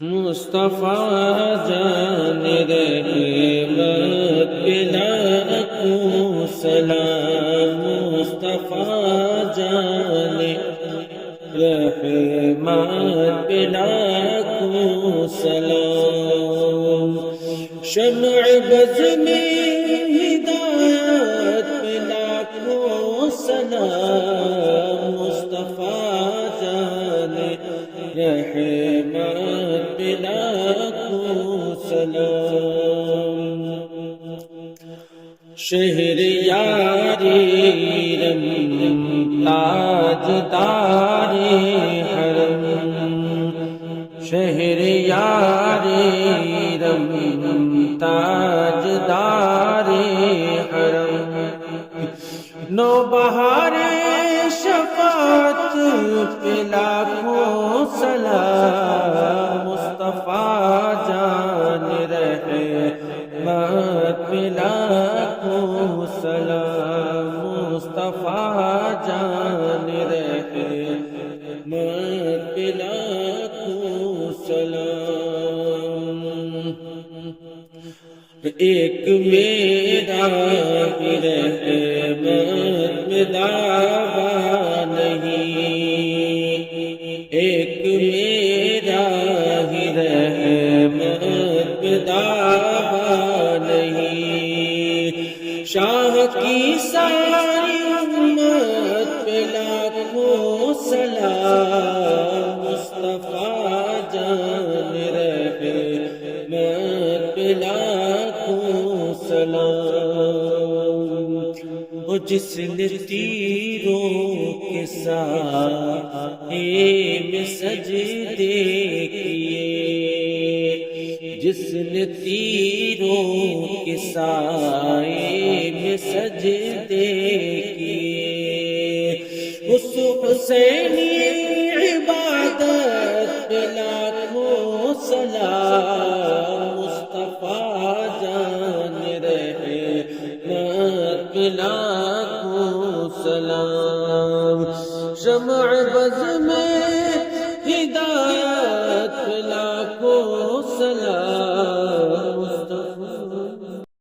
مصطفیٰ جان رحمت بلا کو سلام، مصطفیٰ جان رحمت بلا کو سلام، شمع بز میں ہدایت بلا کو سلام، مصطفیٰ جان رحمت بلا کو سلام، شہر یاری رم تاج داری حرم، شہر یاری رم تاج داری حرم، نو بہار شفاعت پلا کو سلام، مصطفیٰ جان رحمت پلا کو سلام، مصطفیٰ جان رحمت پلا کو سلام، ایک میرا بھی رحمت میں دعویٰ نہیں، ایک میرا ہی رحمت میں دعویٰ نہیں، شاہ کی ساری امت پہ لاکھوں سلام، مصطفیٰ جان رحمت پہ لاکھوں سلام، وہ جس نے تیروں کے سائے میں سجدے کیے، جس نے تیروں کے سائے میں سجدے کیے، اس حسینی عبادت پہ لاکھوں سلام، مصطفیٰ جان رحمت پہ لاکھوں سلام، شمع بز میں